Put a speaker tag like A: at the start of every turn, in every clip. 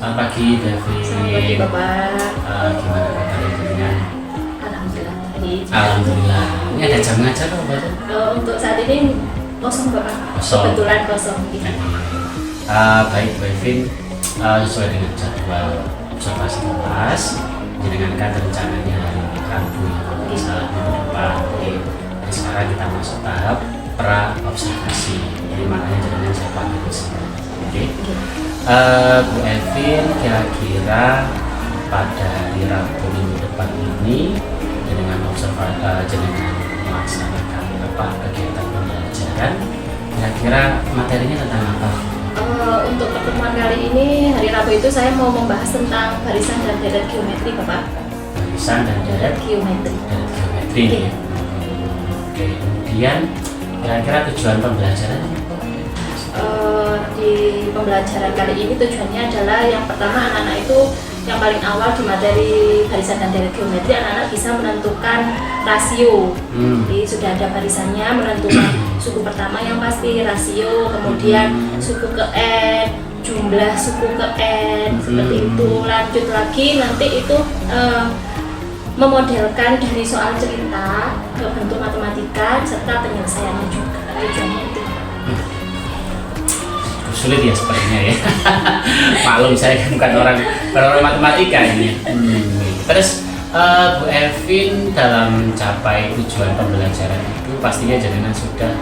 A: Selamat pagi, Devi.
B: Selamat pagi, Bapak.
A: Gimana kabarnya dengan?
B: Alhamdulillah baik.
A: Alhamdulillah. Ini ada jam ngajar apa Bapak?
B: Untuk saat ini kosong, Bapak.
A: Kosong.
B: Kebetulan kosong. Gitu.
A: Baik, Devin. Sesuai dengan jadwal observasi kelas, dengan kan rencananya hari Rabu ya, kalau nggak salah minggu depan. Jadi sekarang kita masuk tahap pra observasi. Jadi makanya jadinya saya panggil di sini. Oke. Bu Evin, kira-kira pada hari Rabu minggu depan ini dengan observasi dengan melaksanakan kegiatan pembelajaran, kira-kira materinya tentang apa?
B: Untuk pertemuan kali ini hari Rabu itu saya mau membahas tentang barisan dan deret geometri, Bapak.
A: Barisan dan deret
B: Geometri.
A: geometri.
B: Oke.
A: Oke, kemudian kira-kira tujuan pembelajaran apa?
B: Di pembelajaran kali ini tujuannya adalah yang pertama, anak-anak itu yang paling awal di materi barisan dan deret geometri, anak-anak bisa menentukan rasio. Jadi sudah ada barisannya, menentukan suku pertama yang pasti rasio, kemudian suku ke N, jumlah suku ke N, seperti itu. Lanjut lagi nanti itu memodelkan dari soal cerita ke bentuk matematika serta penyelesaiannya juga. Tujuannya itu.
A: Sulit ya sepertinya ya. Maklum saya kan bukan orang matematika ini. Terus Bu Evin dalam mencapai tujuan pembelajaran itu pastinya jangan sudah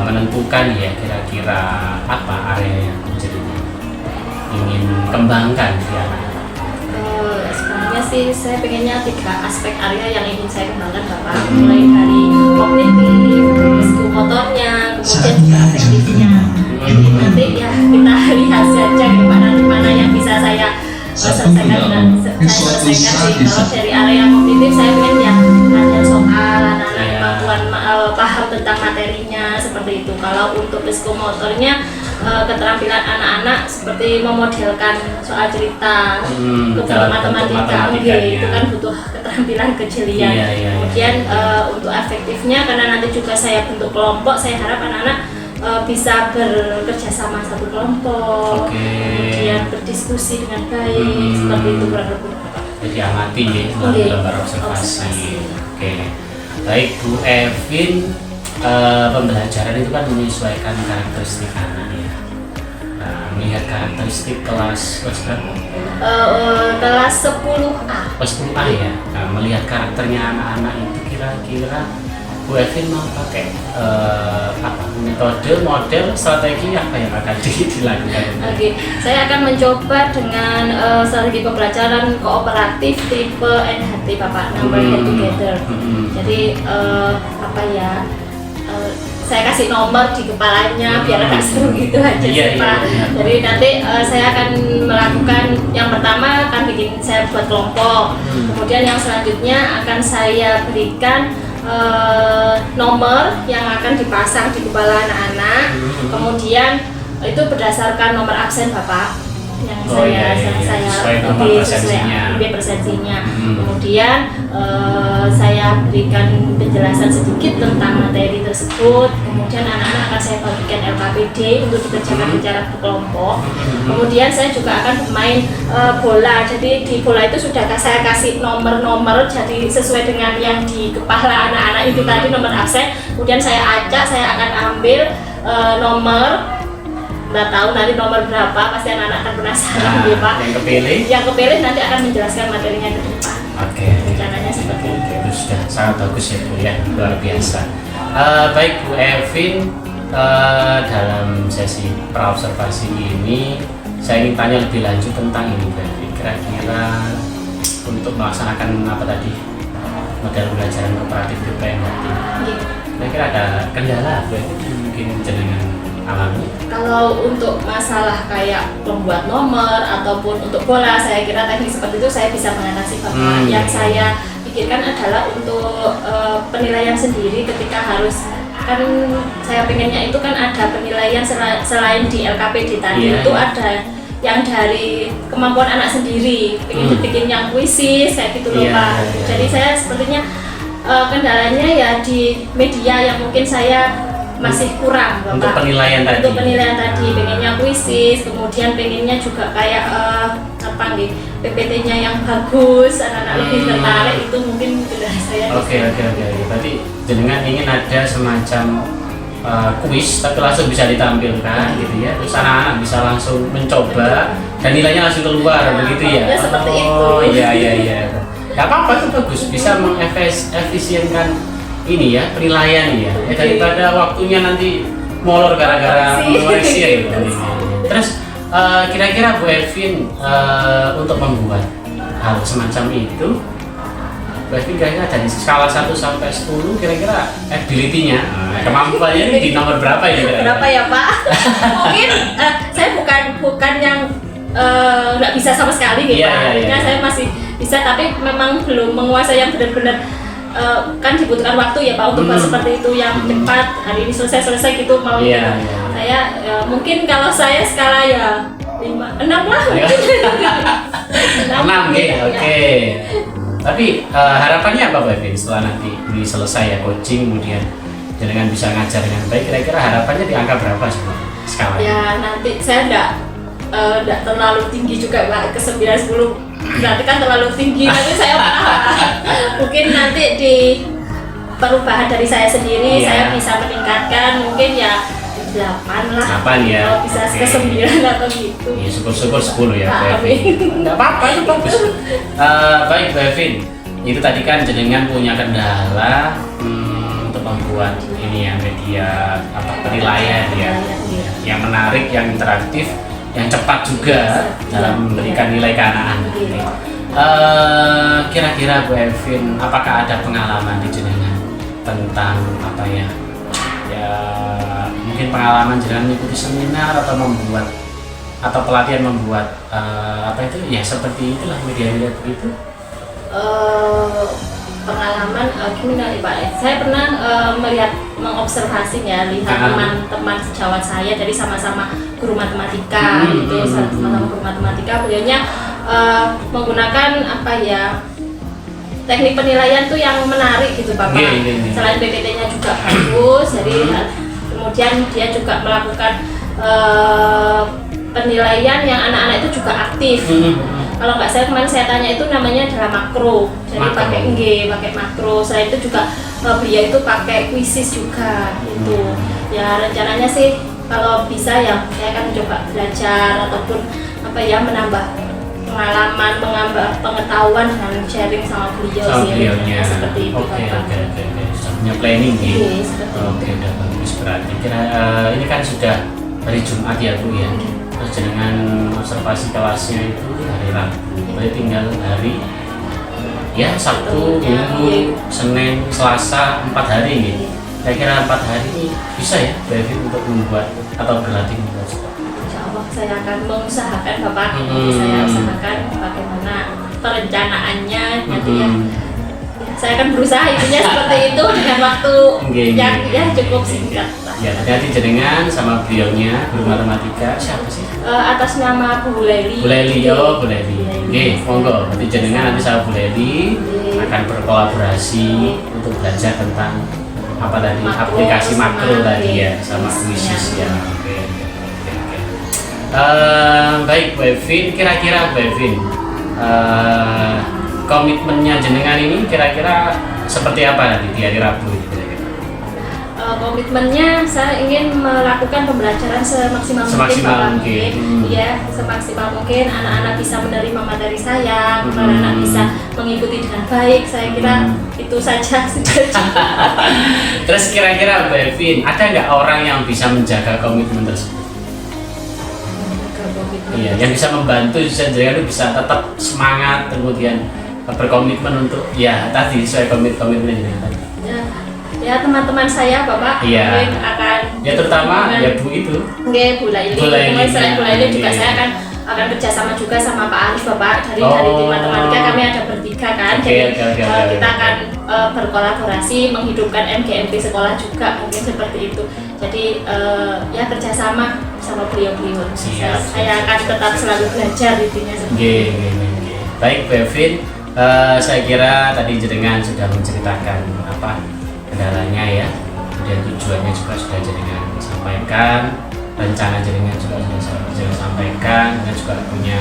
A: menentukan ya kira-kira apa area yang menjadi ingin kembangkan di anak.
B: Sebenarnya sih saya pengennya 3 aspek area yang ingin saya kembangkan, Bapak. Mulai dari kognitif, psikomotornya, kemudian juga afektifnya. Jadi nanti ya kita lihat saja mana yang bisa saya selesaikan dengan selesaikan sih. Kalau dari area kognitif saya pengen ya latihan soal, anak-anak kemampuan paham tentang materinya seperti itu. Kalau untuk psikomotornya keterampilan anak-anak seperti memodelkan soal cerita ke matematika, itu kan butuh keterampilan kejelian. Kemudian untuk afektifnya, karena nanti juga saya bentuk kelompok, saya harap anak-anak bisa bekerja sama satu kelompok, kemudian berdiskusi dengan baik, seperti itu kurang lebih.
A: Jadi amati ya melalui gambar observasi. Oke. Baik Bu Evin, pembelajaran itu kan menyesuaikan karakteristik anak ya. Melihat karakteristik kelas berapa?
B: Kelas 10A.
A: Kelas 10A ya. Melihat karakternya anak-anak itu kira-kira Bu Evin mau pakai metode, model, strategi apa yang akan dilakukan?
B: Oke, saya akan mencoba dengan strategi pembelajaran kooperatif tipe NHT, Bapak, Number Head Together. Jadi saya kasih nomor di kepalanya biar agak seru gitu aja sih, Pak. Jadi nanti saya akan melakukan yang pertama akan saya buat kelompok. Kemudian yang selanjutnya akan saya berikan nomor yang akan dipasang di kepala anak-anak. Kemudian itu berdasarkan nomor absen, Bapak, yang saya sesuai persepsinya. Kemudian saya berikan penjelasan sedikit tentang materi tersebut. Kemudian anak-anak akan saya bagikan LKPD untuk dikerjakan secara berkelompok. Kemudian saya juga akan bermain bola. Jadi di bola itu sudah saya kasih nomor-nomor, jadi sesuai dengan yang di kepala anak-anak itu tadi nomor absen. Kemudian saya acak, saya akan ambil nomor. Nggak tahu nanti nomor berapa, pasti anak-anak akan penasaran ya, Pak. Yang kepilih nanti akan menjelaskan materinya ke depan. Rencananya seperti itu.
A: Itu sudah sangat bagus ya Bu ya, luar biasa. Baik Bu Evin, dalam sesi praobservasi ini saya ingin tanya lebih lanjut tentang ini Bu Evin. Kira-kira untuk melaksanakan apa tadi model pembelajaran kooperatif di PMHT, kira-kira ada kendala Bu Evin yang mungkin jenengan alami?
B: Kalau untuk masalah kayak membuat nomor ataupun untuk bola, saya kira teknik seperti itu saya bisa mengatasi, Bapak. Yang saya pikirkan adalah untuk penilaian sendiri ketika harus, kan saya pengennya itu kan ada penilaian selain di LKPD tadi, itu ada yang dari kemampuan anak sendiri, pengen dibikin yang puisi kayak gitu loh, Pak. Jadi saya sepertinya kendalanya ya di media yang mungkin saya masih kurang Bapak.
A: Untuk penilaian tadi.
B: Untuk penilaian tadi, pengennya kuisis, kemudian pengennya juga kayak apa nih, PPT-nya yang bagus, anak-anak lebih tertarik, itu mungkin dari saya.
A: Oke. Berarti jenengan ingin ada semacam kuis tapi langsung bisa ditampilkan gitu ya, terus anak-anak bisa langsung mencoba dan nilainya langsung keluar, begitu ya?
B: Ya seperti itu.
A: Iya. Gak apa-apa, itu bagus, bisa mengefisienkan ini ya, penilaian ya, daripada waktunya nanti molor gara-gara mengoreksi ya gitu. Terus kira-kira Bu Evin untuk membuat hal semacam itu, Bu Evin kira-kira dari skala 1 sampai 10 kira-kira ability-nya, kemampuannya ini di nomor berapa ya kira-kira?
B: Berapa ya Pak? Mungkin saya bukan yang nggak bisa sama sekali gitu Pak. Artinya saya masih bisa, tapi memang belum menguasai yang benar-benar kan dibutuhkan waktu ya Pak untuk buat seperti itu yang cepat, hari ini selesai gitu mau saya mungkin kalau saya skala ya 5, 6 lah.
A: 6 ya, oke. Tapi harapannya apa Bu Evin setelah nanti ini selesai ya coaching, kemudian jenengan bisa ngajar dengan baik, kira-kira harapannya di angka berapa sebenarnya skalanya?
B: Ya nanti saya enggak terlalu tinggi juga Pak, ke 9-10 berarti kan terlalu tinggi, nanti saya mungkin nanti di perubahan dari saya sendiri saya bisa meningkatkan mungkin ya 8 lah.
A: 8 ya.
B: Kalau bisa ke 9 atau gitu.
A: Ya syukur-syukur 10 ya Bu
B: Amin.
A: Evin. Enggak apa-apa, itu bagus. Baik Bu Evin, itu tadi kan jenengan punya kendala untuk membuat ini ya, media penilaian ya, yang menarik, yang interaktif, yang cepat juga dalam memberikan nilai ke anak-anak. Kira-kira Bu Evin, apakah ada pengalaman di jenengan tentang apa ya? Ya mungkin pengalaman jenengan mengikuti seminar atau membuat atau pelatihan membuat apa itu ya seperti itulah, media-media begitu.
B: Pengalaman gimana nih Pak? Saya pernah melihat, mengobservasinya, lihat teman-teman sejawat saya dari sama-sama guru matematika gitu, sama-sama guru matematika, beliaunya menggunakan apa ya, teknik penilaian tuh yang menarik gitu Bapak. Selain PPT-nya juga bagus, jadi kemudian dia juga melakukan penilaian yang anak-anak itu juga aktif. Kalau nggak saya kemarin saya tanya itu namanya adalah makro, jadi pakai makro. Selain itu juga beliau itu pakai kuisis juga gitu. Ya rencananya sih kalau bisa ya saya akan coba belajar ataupun apa ya, menambah pengalaman, menambah pengetahuan dan sharing sama beliau sih.
A: Seperti itu. Oke. Punya planning gitu. Oke, udah bagus. Berarti ini kan sudah hari Jumat ya Bu ya. Terus dengan observasi kelasnya itu hari Rabu, berarti tinggal hari ya Sabtu, Minggu, Senin, Selasa, 4 hari gitu. Kira-kira 4 hari ini bisa ya Bu Evin untuk membuat atau berlatih membuat seperti itu?
B: Insya Allah saya akan mengusahakan Bapak. Saya usahakan bagaimana perencanaannya nanti ya. Saya akan berusaha intinya seperti itu dengan waktu yang ya cukup singkat.
A: Ya, hati-hati jenengan sama beliaunya, guru matematika siapa sih?
B: Atas nama Bu Leli.
A: Bu Leli, Bu Leli. Oke, monggo. Nanti jenengan nanti sama Bu Leli akan berkolaborasi untuk belajar tentang apa tadi, aplikasi makro tadi ya, sama kuisis ya. Oke. Baik Bu Evin, kira-kira Bu Evin, komitmennya jenengan ini kira-kira seperti apa nanti di hari Rabu ini?
B: Komitmennya saya ingin melakukan pembelajaran semaksimal mungkin. Ya, semaksimal mungkin anak-anak bisa menerima materi saya, anak-anak bisa mengikuti dengan baik. Saya kira itu saja sudah cukup.
A: Terus kira-kira Bu Evin, ada nggak orang yang bisa menjaga komitmen tersebut? Iya, yang bisa membantu jenengan itu bisa tetap semangat, kemudian berkomitmen untuk ya tadi sesuai komitmen jenengan tadi.
B: Ya teman-teman saya Bapak mungkin akan
A: ya terutama ya Bu itu
B: Bu Laili. Selain Bu Laili juga saya akan kerjasama juga sama Pak Arif Bapak dari tim matematika. Kami ada bertiga kan, jadi kita akan berkolaborasi menghidupkan MGMP sekolah juga, mungkin seperti itu. Jadi ya kerjasama sama beliau-beliau. Saya akan tetap selalu belajar intinya seperti itu.
A: Baik Bu Evin, saya kira tadi jenengan sudah menceritakan apa kendalanya ya, kemudian tujuannya juga sudah jenengan sampaikan, rencana jenengan juga sudah jenengan sampaikan, dan juga punya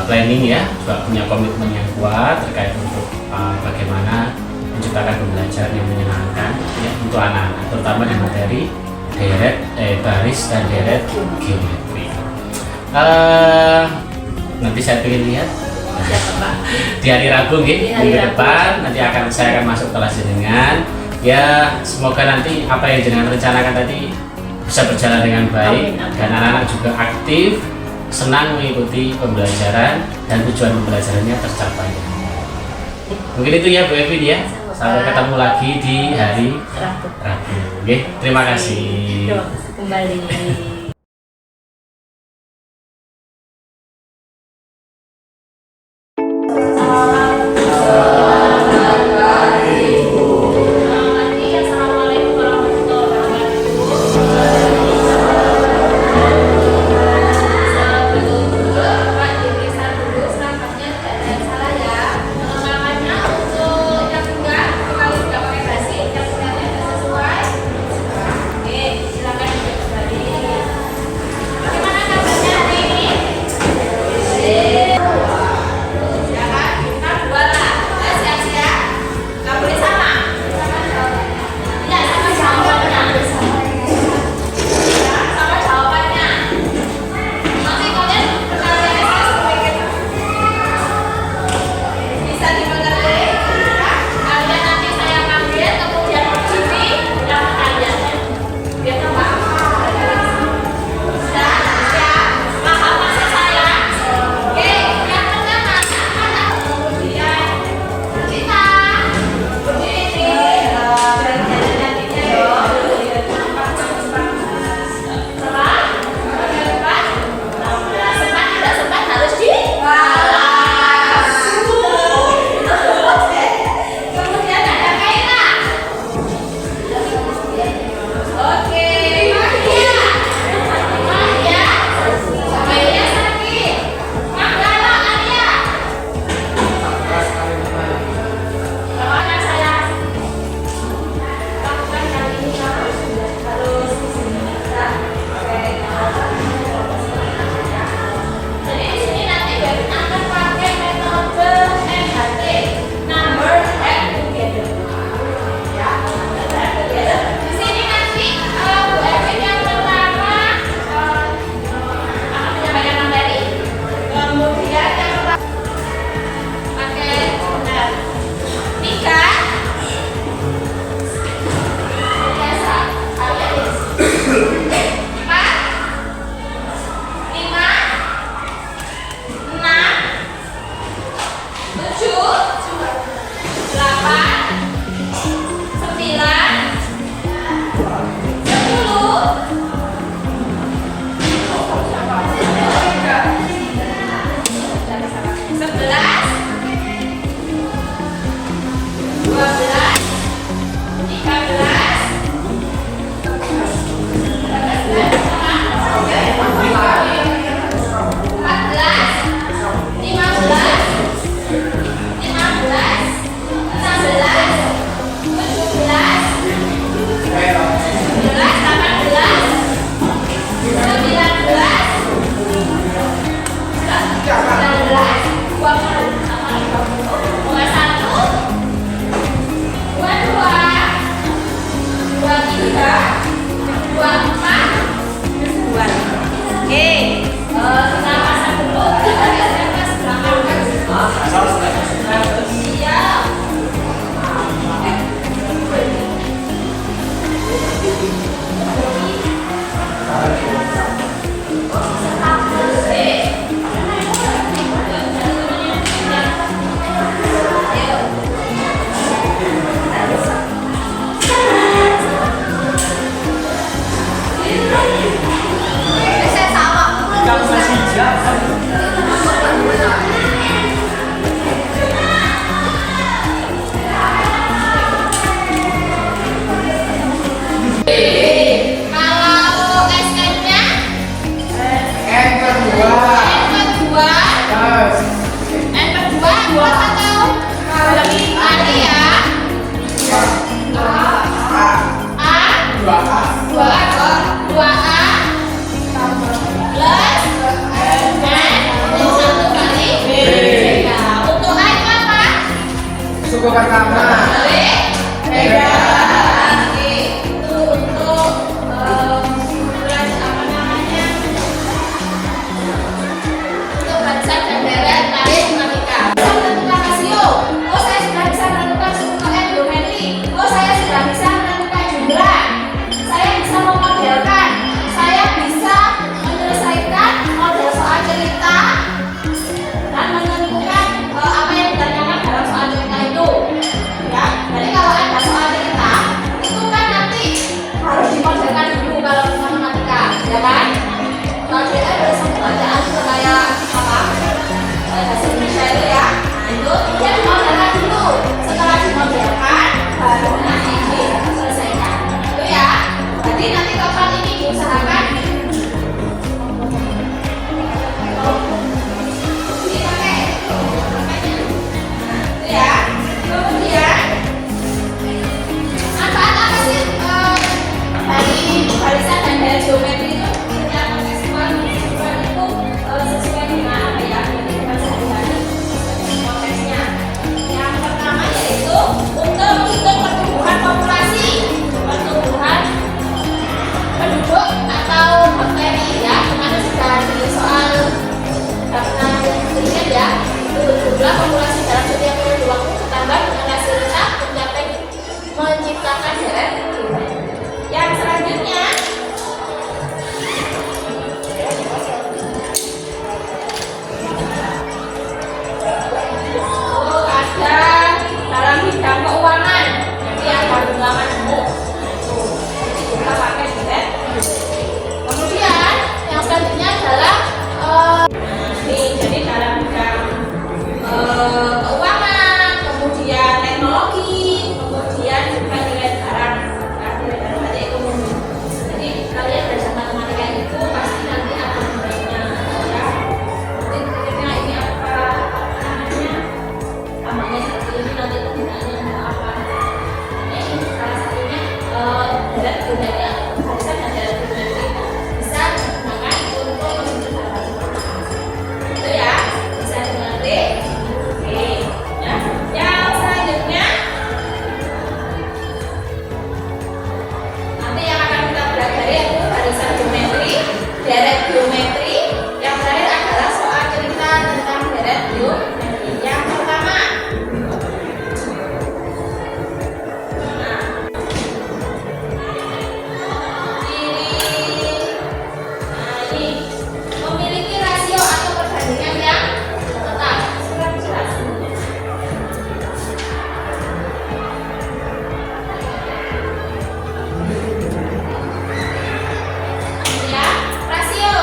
A: planning ya, juga punya komitmen yang kuat terkait untuk bagaimana menciptakan pembelajaran yang menyenangkan ya untuk anak-anak, terutama di materi deret, baris dan deret geometri. Nanti saya ingin lihat di hari Rabu minggu depan nanti saya akan masuk kelas jenengan ya, semoga nanti apa yang jenengan rencanakan tadi bisa berjalan dengan baik dan anak-anak juga aktif, senang mengikuti pembelajaran dan tujuan pembelajarannya tercapai. Mungkin itu ya Bu Evi ya. Sampai ketemu lagi di hari Rabu. Oke, terima kasih.
B: Terima kasih kembali.
C: pertama.
B: Beda. Itu untuk kelas apa namanya? Untuk barisan dan deret tadi matematika. Bisa menentukan rasio. Oh, saya sudah bisa menentukan struktur geometri. Oh, saya sudah bisa menentukan jumlah. Saya bisa memodelkan. Saya bisa menyelesaikan model soal cerita dan menentukan apa yang ditanyakan dalam soal cerita itu. Ya, jadi kalau ada soal cerita itu kan nanti harus dimodelkan dulu kalau matematika, ya kan? Kalau kita ada satu bacaan kayak apa? Bahasa Indonesia itu ya, itu dia dimodelkan dulu. Setelah dimodelkan, baru nanti diselesaikan. Itu ya. Jadi nanti kapan ini diusahakan dipakai. Itu ya. Kemudian manfaat apa sih dari barisan dan deret geometri itu? Yang mengeksplor itu sesuai dengan apa ya? Jadi kita sehari-hari konteksnya. Yang pertama yaitu untuk menghitung pertumbuhan populasi, pertumbuhan penduduk atau bakteri ya. Kemarin sudah di soal karena ingat ya, jumlah populasi dalam setiap periode waktu bertambah dengan hasilnya mencapai menciptakan deret geometri. Yang selanjutnya ada dalam bidang keuangan, jadi ada hubungan umum. Jadi kita pakai deret. Kemudian yang selanjutnya adalah jadi dalam bidang keuangan, kemudian teknologi, kemudian juga nilai barang, dalam hal ekonomi. Jadi kalian belajar matematika itu pasti nanti ada nilainya, ya. Jadi kira-kira ini apa namanya? Tambahnya seperti ini, nanti penggunaannya ada apa? Ini salah satunya deret geometri atau barisan dan deret geometri bisa digunakan untuk menghitung hal-hal seperti ini. Itu ya, bisa dimengerti. Oke, ya. Yang selanjutnya nanti yang akan kita pelajari yaitu barisan geometri, deret geometri. Yang terakhir adalah soal cerita tentang deret geometri. Yang pertama, ini memiliki rasio atau perbandingan yang tetap. Surat-surat ya, rasio.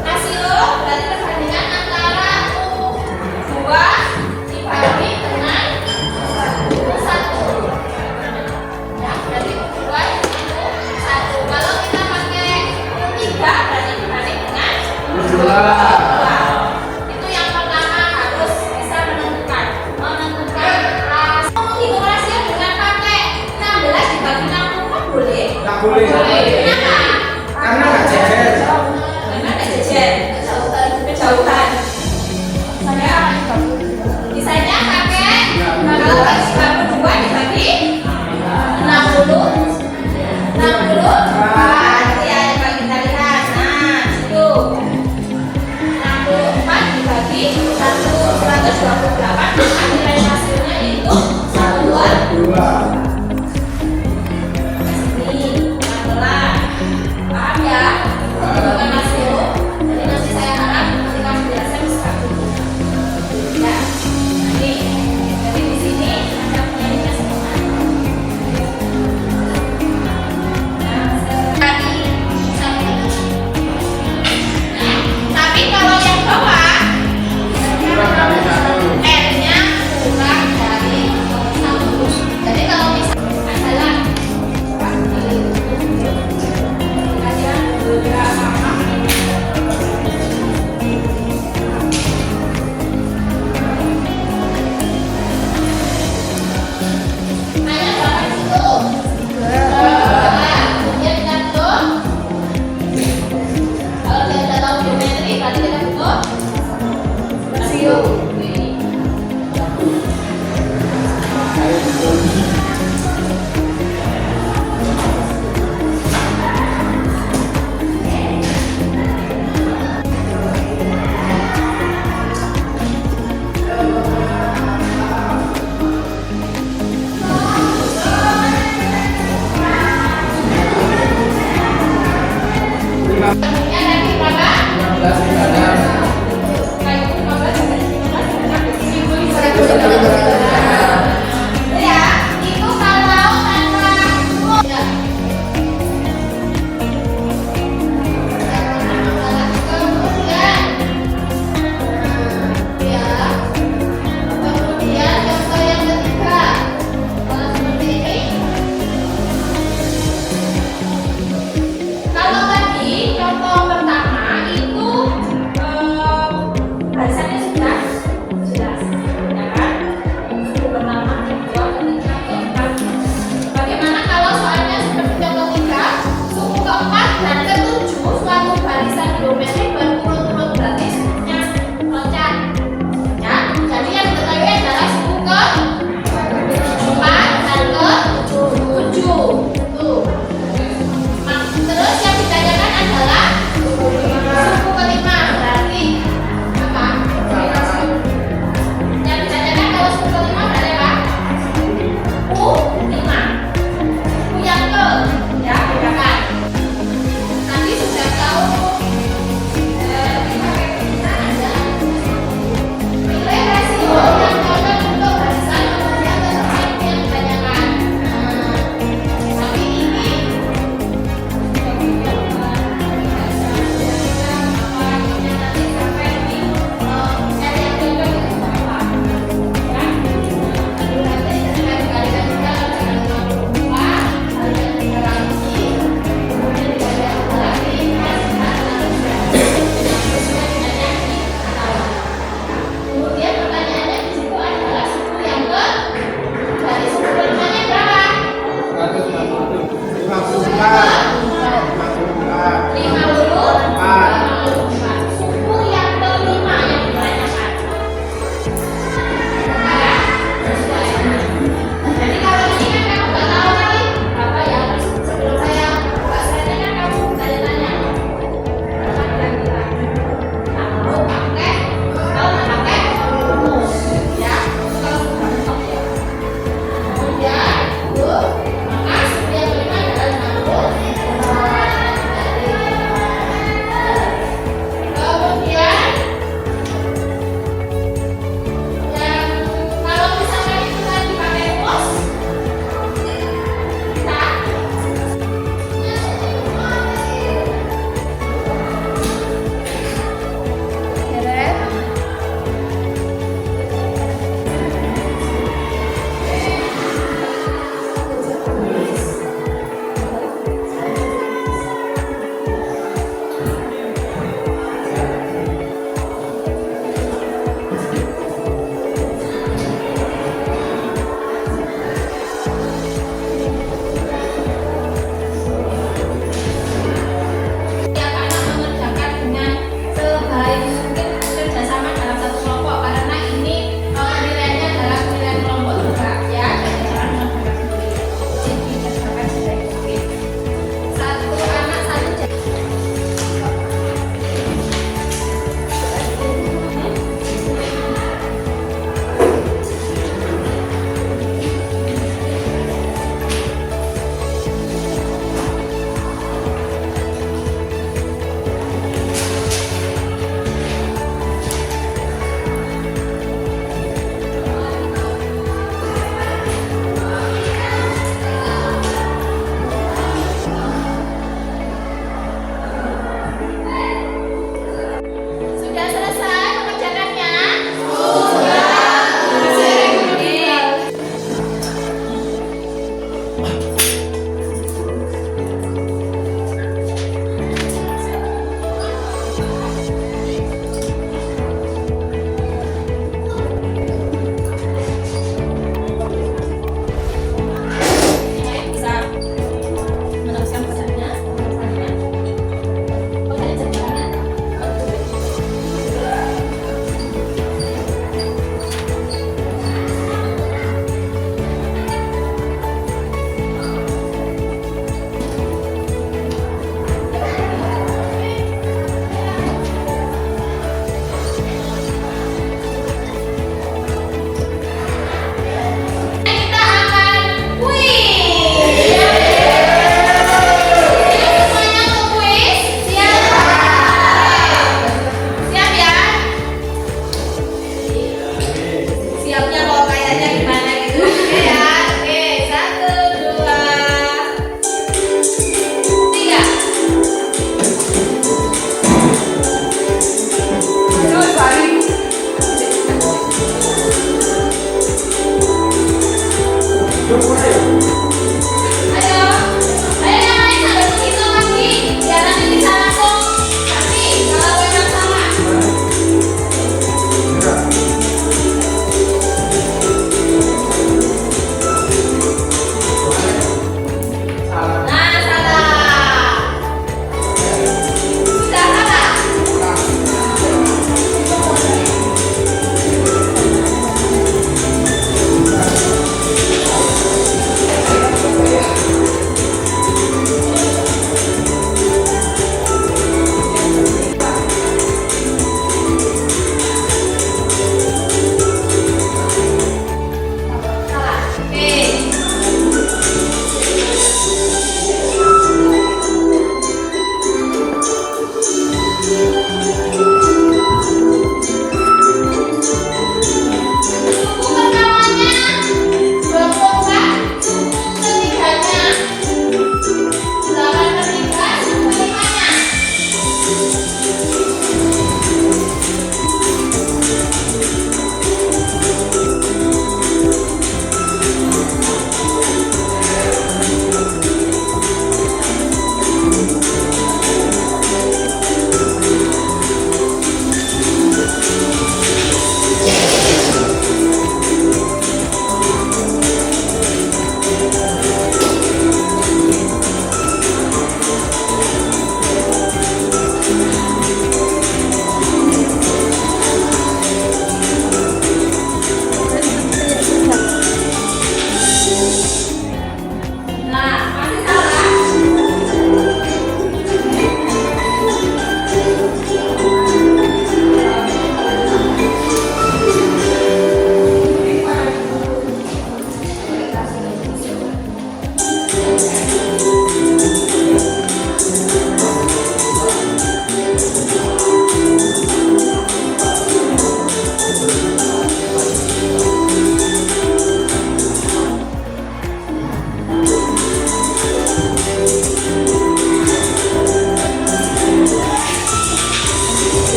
B: Rasio berarti perbandingan antara U2 dibagi dengan U1. Ya, berarti U2 itu 1. Kalau kita pakai U3 berarti dibanding dengan U2. Itu yang pertama harus bisa menentukan rasio. Menghitung rasio dengan pakai 16 dibagi 60 boleh?
C: Nggak boleh.
B: Kenapa?
C: Karena nggak jejer.
B: Karena nggak jejer, kejauhan. Misalnya pakai kalau 32 dibagi 60, 60. Nanti ya coba kita lihat. Nah, situ 64 dibagi 128, maka nilai hasilnya yaitu 1,2. Ini pelan-pelan. Paham ya? Bukan rasio. Jadi nanti saya harap nanti kamu jelaskan seperti itu. Ya. Ini. Jadi di sini ada penyanyinya semua. Tapi kalau yang bawah R-nya kurang dari 1. Jadi kalau misalnya adalah ada beberapa hanya berapa itu? Kemudian kita tutup. Kalau dia sudah tahu geometri, berarti kita tutup rasio.
D: Ya, itu kalau tanpa ya. Kemudian, kemudian contoh yang ketiga, kalau seperti ini. Kalau tadi contoh pertama itu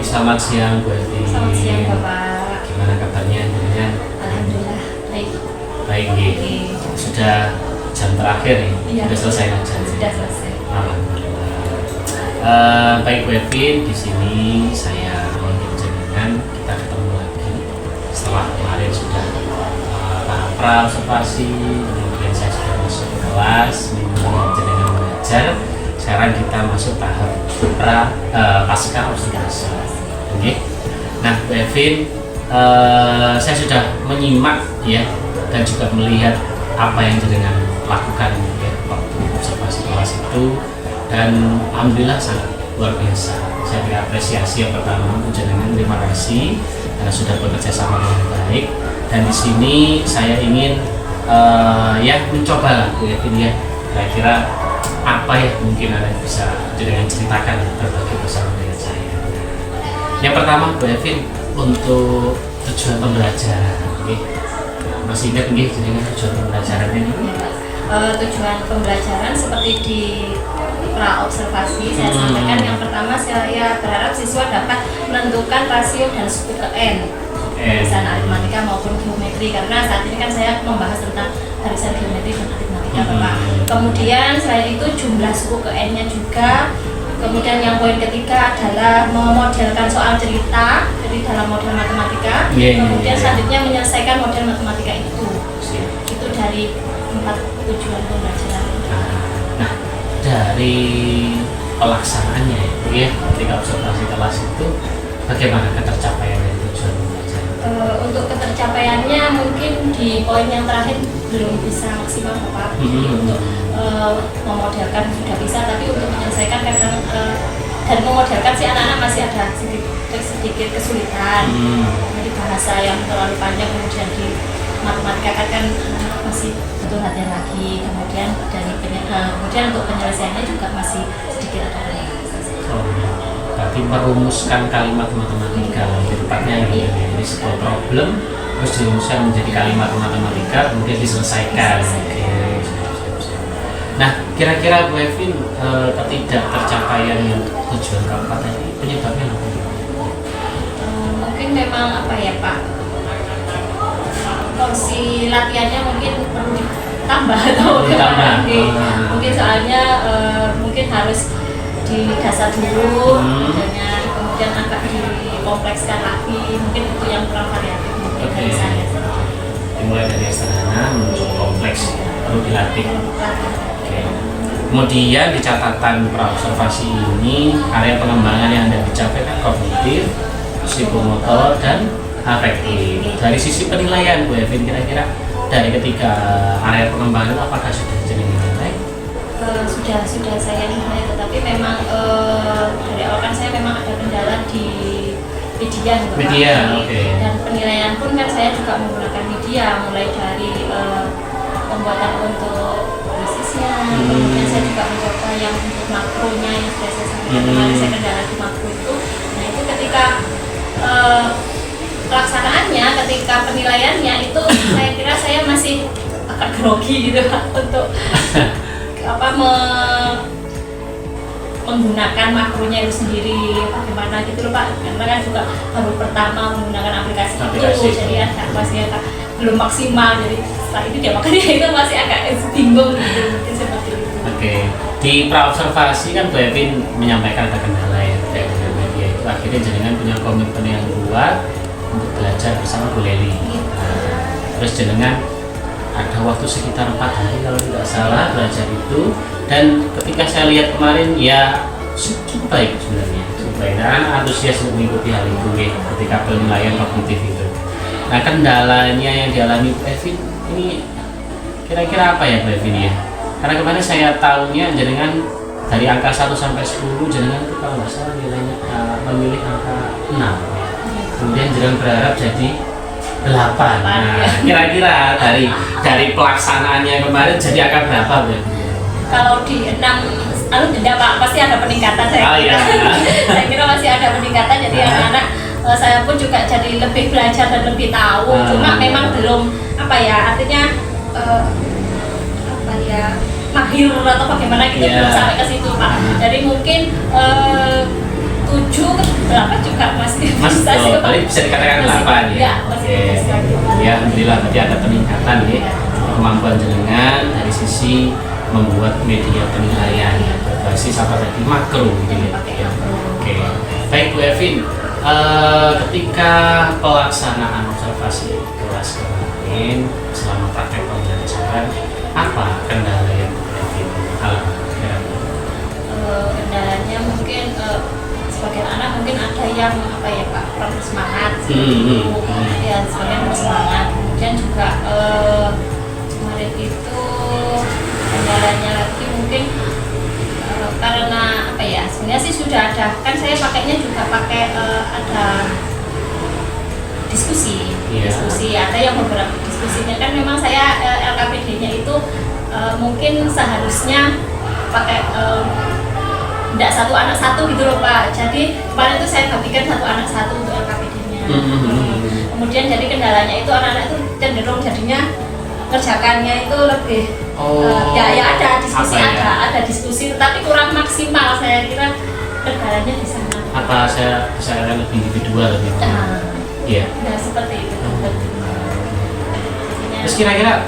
A: selamat siang Bu Evi.
B: Selamat siang Bapak.
A: Gimana kabarnya dengan?
B: Alhamdulillah baik.
A: Baik nih. Sudah jam terakhir nih.
B: Iya.
A: Sudah selesai ngajar.
B: Sudah selesai.
A: Alhamdulillah. Baik Bu Evi, di sini saya mau jenengan kita ketemu lagi setelah kemarin sudah tahap pra observasi, kemudian saya sudah masuk ke kelas, jenengan belajar. Sekarang kita masuk tahap pasca observasi. Oke. Nah, Bu Evin, saya sudah menyimak ya dan juga melihat apa yang jenengan lakukan ya waktu observasi kelas itu, dan alhamdulillah sangat luar biasa. Saya berapresiasi yang pertama untuk jenengan, terima kasih karena sudah bekerja sama dengan baik. Dan di sini saya ingin ya mencoba lah Bu Evin ya, kira-kira apa ya mungkin ada yang bisa jenengan ceritakan berbagi bersama dengan saya. Yang pertama Bu Evin, untuk tujuan pembelajaran, masih ingat nggih jenengan tujuan pembelajarannya ini?
B: Tujuan pembelajaran seperti di pra observasi saya sampaikan, yang pertama saya berharap siswa dapat menentukan rasio dan suku ke N barisan aritmatika maupun geometri, karena saat ini kan saya membahas tentang barisan geometri dan aritmatika Bapak. Kemudian selain itu jumlah suku ke N-nya juga. Kemudian yang poin ketiga adalah memodelkan soal cerita, jadi dalam model matematika. Kemudian selanjutnya menyelesaikan model matematika itu. Itu dari 4 tujuan pembelajaran.
A: Nah, dari pelaksanaannya itu ya, ketika observasi kelas itu bagaimana ketercapaian dari tujuan pembelajaran?
B: Untuk ketercapaiannya mungkin di poin yang terakhir belum bisa maksimal Bapak. Untuk memodelkan sudah bisa, tapi untuk menyelesaikan kadang dan memodelkan si anak-anak masih ada sedikit kesulitan. Jadi bahasa yang terlalu panjang, kemudian di matematika kan anak masih butuh latihan lagi. Kemudian kemudian untuk penyelesaiannya juga masih sedikit ada.
A: Berarti merumuskan kalimat matematika lebih tepatnya gitu. Jadi sebuah problem terus dirumuskan menjadi kalimat matematika kemudian diselesaikan. Nah, kira-kira Bu Evin, ketidak tercapaian yang tujuan keempat ini penyebabnya apa?
B: Mungkin memang apa ya Pak, porsi latihannya mungkin perlu ditambah atau bagaimana? Mungkin soalnya mungkin harus di dasar dulu, kemudian agak dikomplekskan lagi, mungkin itu yang kurang variatif mungkin dari saya.
A: Dimulai dari yang sederhana menuju kompleks, perlu dilatih. Kemudian di catatan praobservasi ini area pengembangan yang Anda dicapai kan kognitif, psikomotor, dan afektif. Dari sisi penilaian Bu Evin, kira-kira dari ketiga area pengembangan apakah sudah jenengan nilai?
B: Sudah saya nilai, tetapi memang dari awal kan saya memang ada kendala di media, dan penilaian pun kan saya juga menggunakan media, mulai dari pembuatan untuk basisnya, kemudian saya juga mencoba yang untuk makronya yang sudah saya sampaikan kemarin, saya kendala di makro itu. Nah itu ketika pelaksanaannya, ketika penilaiannya itu saya kira saya masih agak grogi gitu untuk menggunakan makronya itu sendiri bagaimana gitu loh Pak, karena kan juga baru pertama menggunakan aplikasi itu, jadi masih agak belum maksimal, jadi setelah itu dia makanya itu masih agak bingung gitu, mungkin seperti itu.
A: Di praobservasi kan Bu Evin menyampaikan ada kendala ya terkait dengan media itu, akhirnya jenengan punya komitmen yang kuat untuk belajar bersama Bu Leli. Terus jenengan ada waktu sekitar 4 hari kalau tidak salah belajar itu, dan ketika saya lihat kemarin ya cukup baik sebenarnya, cukup baik dan antusias untuk mengikuti hal itu ya, ketika penilaian kognitif itu. Nah, kendalanya yang dialami Bu Evin ini kira-kira apa ya Bu Evin ya? Karena kemarin saya tahunya jenengan dari angka 1 sampai 10 jenengan itu kalau nggak salah nilainya memilih angka 6 ya. Kemudian jenengan berharap jadi 8. Nah, kira-kira dari pelaksanaannya kemarin jadi angka berapa Bu?
B: Kalau di 6 tidak Pak, pasti ada peningkatan saya kira. Saya kira masih ada peningkatan, jadi anak-anak saya pun juga jadi lebih belajar dan lebih tahu. Cuma memang belum apa ya, artinya apa ya, mahir atau bagaimana gitu belum sampai ke situ Pak. Jadi mungkin 7 ke 8 juga masih
A: Mas,
B: bisa sih.
A: paling bisa dikatakan
B: Masih-
A: 8 ya.
B: ya, masih
A: Oke.
B: bisa gitu.
A: Ya, alhamdulillah berarti ada peningkatan ya kemampuan jenengan dari sisi membuat media penilaian berbasis apa tadi makro gitu ya. Oke. Baik Bu Evin, ketika pelaksanaan observasi kelas kemarin selama praktek pembelajaran, apa kendala yang Bu Evin alami?
B: Kendalanya mungkin sebagian anak mungkin ada yang apa ya Pak, kurang bersemangat ya, sebagian bersemangat. Kemudian juga kemarin itu kendalanya lagi mungkin karena apa ya, sebenarnya sih sudah ada, kan saya pakainya juga pakai ada diskusi.
A: Iya.
B: Diskusi ada yang beberapa diskusinya kan memang saya LKPD-nya itu mungkin seharusnya pakai tidak satu anak satu gitu loh Pak. Jadi kemarin itu saya bagikan satu anak satu untuk LKPD-nya. Kemudian jadi kendalanya itu anak-anak itu cenderung jadinya kerjakannya itu lebih ya ada diskusi,
A: apa ya?
B: ada diskusi, tetapi kurang maksimal. Saya kira kendalanya di sana.
A: Apa saya bisa katakan lebih individual lebih? Iya.
B: Nah seperti itu. Jadinya-
A: Terus kira-kira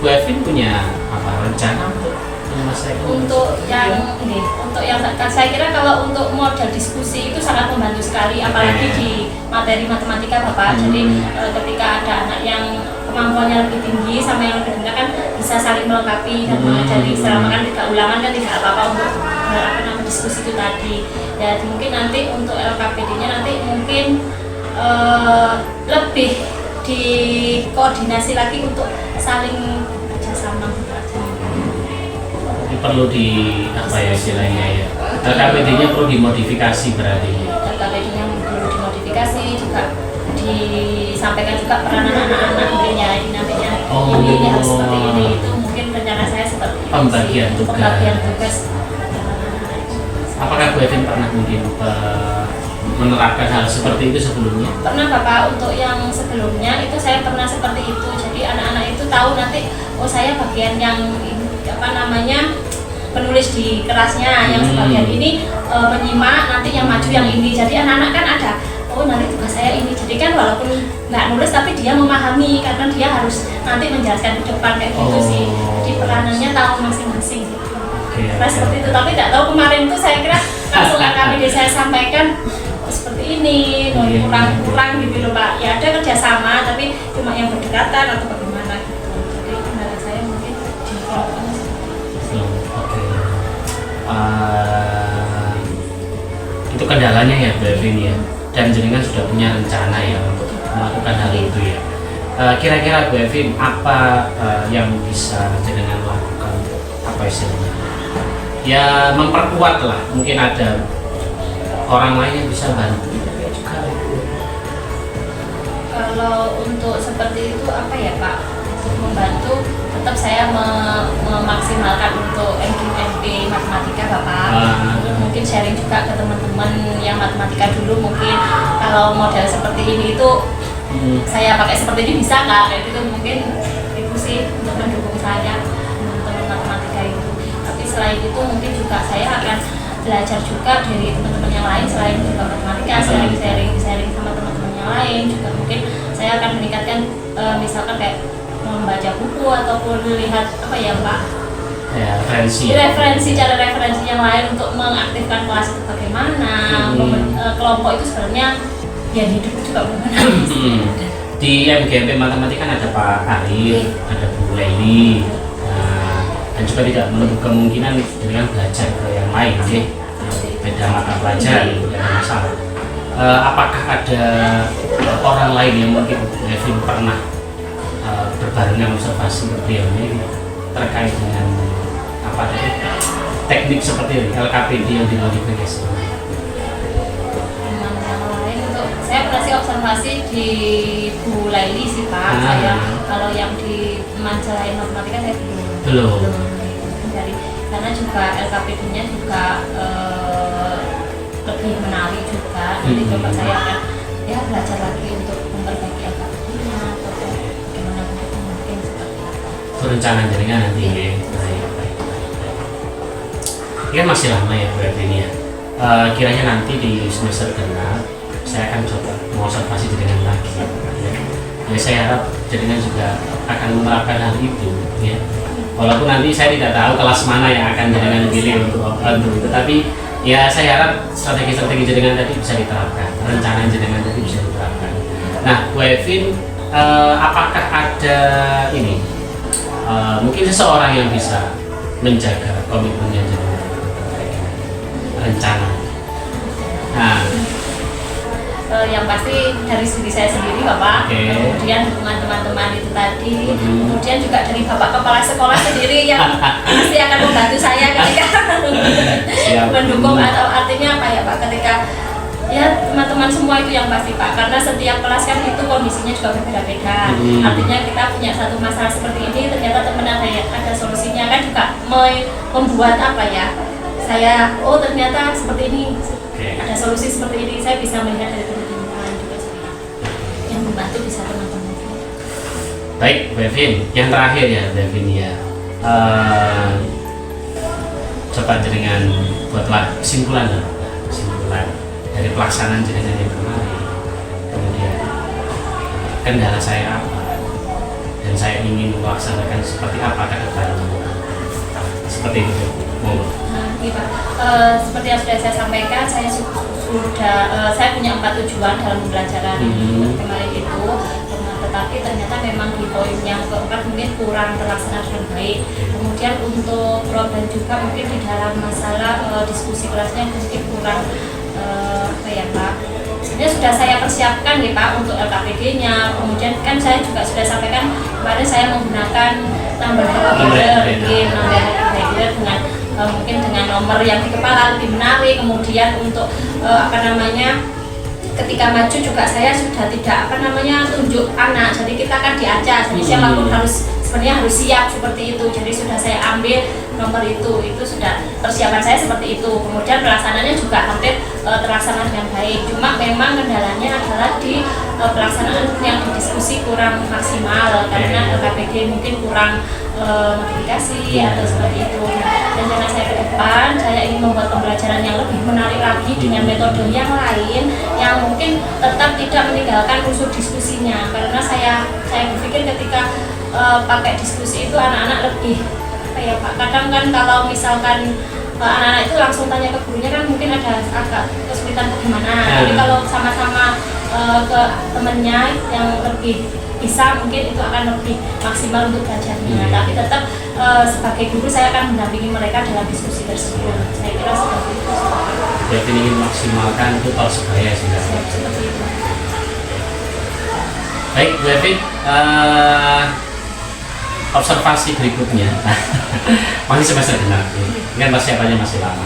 A: Bu Evin punya apa rencana untuk menyelesaikan
B: untuk yang ini, untuk yang saya kira kalau untuk model diskusi itu sangat membantu sekali, apalagi di materi matematika Bapak. Jadi ketika ada anak yang kemampuannya lebih tinggi sama yang lebih rendah kan bisa saling melengkapi dan mengajari, selama kan tidak ulangan kan tidak apa-apa untuk apa namanya diskusi itu tadi. Ya mungkin nanti untuk LKPD-nya nanti mungkin lebih dikoordinasi lagi untuk saling kerjasama.
A: ini perlu di apa ya istilahnya ya? LKPD-nya perlu dimodifikasi berarti.
B: LKPD-nya perlu dimodifikasi, juga disampaikan juga peranan anak-anak mungkin ya, ini nantinya ini harus seperti ini, itu mungkin rencana saya seperti itu.
A: Pembagian tugas.
B: Pembagian tugas.
A: Apakah Bu Evin pernah mungkin menerapkan hal seperti itu sebelumnya?
B: Pernah Bapak, untuk yang sebelumnya itu saya pernah seperti itu. Jadi anak-anak itu tahu nanti, oh saya bagian yang apa namanya penulis di kerasnya, yang sebagian ini menyimak, nanti yang maju yang ini. Jadi anak-anak kan ada, oh nanti tugas saya ini. Jadi kan walaupun nggak nulis tapi dia memahami karena dia harus nanti menjelaskan ke depan kayak gitu sih. Jadi peranannya tahu masing-masing gitu. Nah seperti itu, tapi nggak tahu kemarin tuh saya kira langsung KKPD saya sampaikan oh, seperti ini, kurang gitu loh Pak. Ya ada kerjasama tapi cuma yang berdekatan atau bagaimana gitu. Jadi kendala saya mungkin di
A: Oke. Itu kendalanya ya Bu Evin ya. Dan jenengan sudah punya rencana ya untuk melakukan hal itu ya. Kira-kira Bu Evin apa yang bisa jenengan lakukan untuk apa istilahnya? Ya memperkuat lah. Mungkin ada orang lain yang bisa bantu juga.
B: Kalau untuk seperti itu apa ya Pak? Untuk membantu tetap saya memaksimalkan untuk MP matematika Bapak. Mungkin sharing juga ke teman-teman yang matematika dulu, mungkin kalau model seperti ini itu saya pakai seperti ini bisa nggak? Kayak gitu mungkin itu sih untuk mendukung saya teman-teman matematika itu. Tapi selain itu mungkin juga saya akan belajar juga dari teman-teman yang lain selain juga matematika, sharing sama teman-teman yang lain juga. Mungkin saya akan meningkatkan misalkan kayak membaca buku ataupun lihat apa ya Pak,
A: Ya,
B: cara referensi yang lain untuk mengaktifkan kelas itu bagaimana, kelompok itu sebenarnya ya hidup juga bagaimana.
A: Di MGMP matematika kan ada Pak Arif, ada Bu Leli, dan juga tidak menutup kemungkinan dengan belajar ke yang lain ya. Beda mata pelajaran itu tidak ada masalah. Apakah ada orang lain yang mungkin Evin pernah berbarengan observasi beliaunya gitu, terkait dengan apa tadi teknik seperti ini, LKPD yang dimodifikasi?
B: Yang lain untuk saya pernah sih observasi di Bu Laili sih Pak. Saya kalau yang di majalah matematika saya belum dari, karena juga LKPD-nya juga lebih menarik juga. Nanti coba saya akan ya belajar lagi untuk memperbaiki LKPD-nya atau bagaimana mungkin seperti itu.
A: Rencana jaringan nanti ya. Baik. Ini kan masih lama ya Bu Evin ya. kiranya nanti di semester genap saya akan coba mengobservasi jenengan lagi ya. Ya saya harap jenengan juga akan menerapkan hal itu ya. Walaupun nanti saya tidak tahu kelas mana yang akan jenengan pilih untuk itu, tapi ya saya harap strategi-strategi jenengan tadi bisa diterapkan, rencana jenengan tadi bisa diterapkan. Nah, Bu Evin, apakah ada ini mungkin seseorang yang bisa menjaga komitmennya jenengan rencana? Nah,
B: yang pasti dari diri saya sendiri Bapak, kemudian dukungan teman-teman itu tadi, kemudian juga dari Bapak Kepala Sekolah sendiri yang pasti akan membantu saya ketika mendukung, atau artinya apa ya Pak, ketika ya teman-teman semua itu yang pasti Pak, karena setiap kelas kan itu kondisinya juga berbeda-beda. Artinya kita punya satu masalah seperti ini, ternyata teman ada solusinya, kan juga membuat apa ya, saya oh ternyata seperti ini, ada solusi seperti ini, saya bisa melihat dari teman-teman juga seperti yang membantu bisa teman-teman.
A: Baik, Bu Evin, yang terakhir ya Bu Evin ya, coba jenengan buatlah kesimpulan dari pelaksanaan jenengan yang kemarin, kemudian kendala saya apa, dan saya ingin melaksanakan seperti apa ke depannya, seperti itu.
B: Seperti yang sudah saya sampaikan, saya saya punya 4 tujuan dalam pembelajaran kemarin itu, tetapi ternyata memang di poin yang keempat mungkin kurang terlaksana dengan baik. Kemudian untuk problem juga mungkin di dalam masalah diskusi kelasnya mungkin kurang apa ya Pak. Sebenarnya sudah saya persiapkan ya Pak untuk LKPD-nya. Kemudian kan saya juga sudah sampaikan kemarin saya menggunakan nambah header dengan mungkin dengan nomor yang di kepala lebih menarik. Kemudian untuk apa namanya, ketika maju juga saya sudah tidak apa namanya tunjuk anak, jadi kita kan diajak, jadi siapapun sebenarnya harus siap seperti itu. Jadi sudah saya ambil nomor itu sudah persiapan saya seperti itu. Kemudian pelaksanaannya juga hampir terlaksana dengan baik. Cuma memang kendalanya adalah di pelaksanaan yang didiskusi kurang maksimal, karena LKPD mungkin kurang modifikasi atau seperti itu. Dan rencana saya ke depan, saya ingin membuat pembelajaran yang lebih menarik lagi dengan metode yang lain, yang mungkin tetap tidak meninggalkan unsur diskusinya. Karena saya berpikir ketika pakai diskusi itu anak-anak lebih apa ya Pak, kadang kan kalau misalkan anak-anak itu langsung tanya ke gurunya kan mungkin ada agak kesulitan bagaimana. Jadi kalau sama-sama ke temennya yang lebih bisa, mungkin itu akan lebih maksimal untuk belajarnya. Tapi tetap sebagai guru saya akan mendampingi mereka dalam diskusi tersebut. Saya kira seperti itu.
A: Jadi ingin maksimalkan total sebaya sih.
B: Seperti itu.
A: Baik, Bu Evin, observasi berikutnya masih semester genap ini kan persiapannya masih lama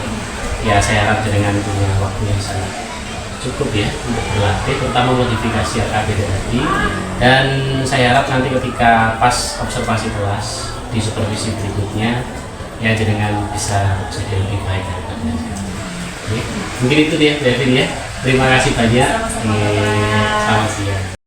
A: ya. Saya harap dengan punya waktu yang sangat cukup ya untuk berlatih, terutama modifikasi LKPD tadi, dan saya harap nanti ketika pas observasi kelas di supervisi berikutnya ya jenengan bisa jadi lebih baik daripada sekarang. Mungkin itu dia Bu Evin ya, terima kasih banyak.
B: Sama-sama.
A: Selamat siang.